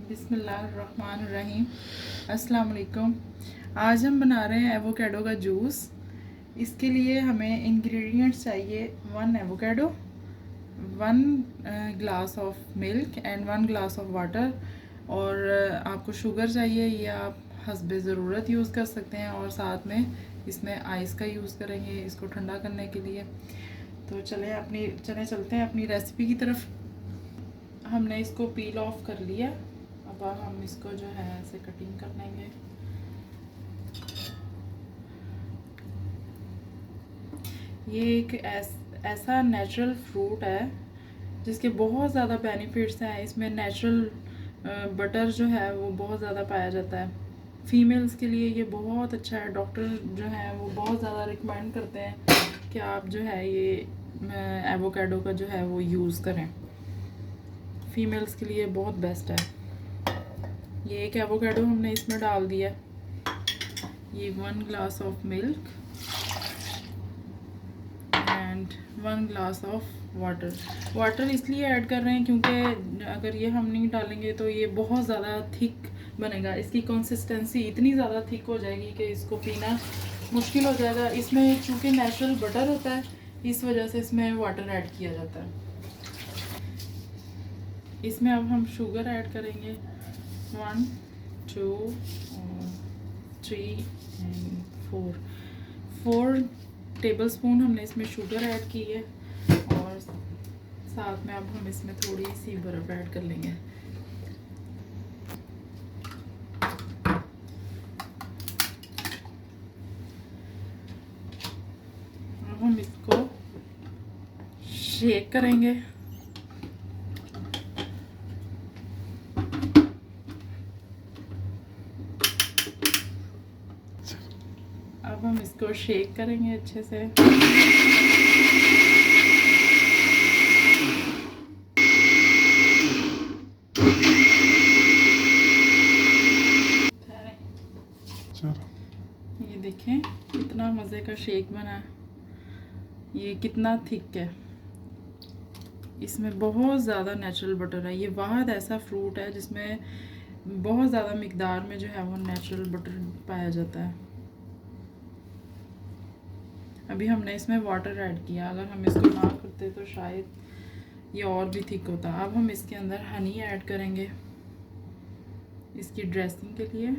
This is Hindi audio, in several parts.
बिस्मिल्लाहिर्रहमानिर्रहीम। अस्सलाम वालेकुम। आज हम बना रहे हैं एवोकाडो का जूस। इसके लिए हमें इंग्रेडिएंट्स चाहिए 1 avocado, 1 glass of milk and 1 glass of water. और आपको शुगर चाहिए, ये आप हस्बे ज़रूरत यूज़ कर सकते हैं। और साथ में इसमें आइस का यूज़ करेंगे इसको ठंडा करने के लिए। तो चले चलते हैं अपनी रेसिपी की तरफ। हमने इसको पील ऑफ कर लिया। अब हम इसको जो है ऐसे कटिंग कर लेंगे। ये एक ऐसा नेचुरल फ्रूट है जिसके बहुत ज़्यादा बेनिफिट्स हैं। इसमें नेचुरल बटर जो है वो बहुत ज़्यादा पाया जाता है। फीमेल्स के लिए ये बहुत अच्छा है। डॉक्टर जो है वो बहुत ज़्यादा रिकमेंड करते हैं कि आप जो है ये एवोकाडो का जो है वो यूज़ करें। फीमेल्स के लिए बहुत बेस्ट है। ये एक एवोकाडो हमने इसमें डाल दिया। ये 1 glass of milk and 1 glass of water इसलिए ऐड कर रहे हैं क्योंकि अगर ये हम नहीं डालेंगे तो ये बहुत ज़्यादा थिक बनेगा। इसकी कंसिस्टेंसी इतनी ज़्यादा थिक हो जाएगी कि इसको पीना मुश्किल हो जाएगा। इसमें चूँकि नेचुरल बटर होता है इस वजह से इसमें वाटर ऐड किया जाता है। इसमें अब हम शुगर ऐड करेंगे 1 2 3 एंड 4 टेबलस्पून हमने इसमें शुगर ऐड की है। और साथ में अब हम इसमें थोड़ी सी बर्फ़ ऐड कर लेंगे। अब हम इसको शेक करेंगे। अब हम इसको शेक करेंगे अच्छे से। ये देखें कितना मज़े का शेक बना। ये कितना थिक है। इसमें बहुत ज़्यादा नेचुरल बटर है। ये वाहिद ऐसा फ्रूट है जिसमें बहुत ज़्यादा मिकदार में जो है वो नेचुरल बटर पाया जाता है। अभी हमने इसमें वाटर ऐड किया। अगर हम इसको ना करते तो शायद ये और भी थिक होता। अब हम इसके अंदर हनी ऐड करेंगे इसकी ड्रेसिंग के लिए।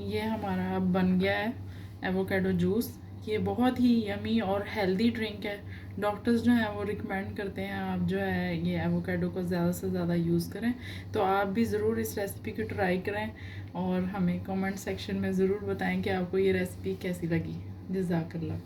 ये हमारा अब बन गया है एवोकाडो जूस। ये बहुत ही यमी और हेल्दी ड्रिंक है। डॉक्टर्स जो हैं वो रिकमेंड करते हैं आप जो है ये एवोकाडो को ज़्यादा से ज़्यादा यूज़ करें। तो आप भी ज़रूर इस रेसिपी को ट्राई करें और हमें कमेंट सेक्शन में ज़रूर बताएं कि आपको ये रेसिपी कैसी लगी। जज़ाकल्लाह।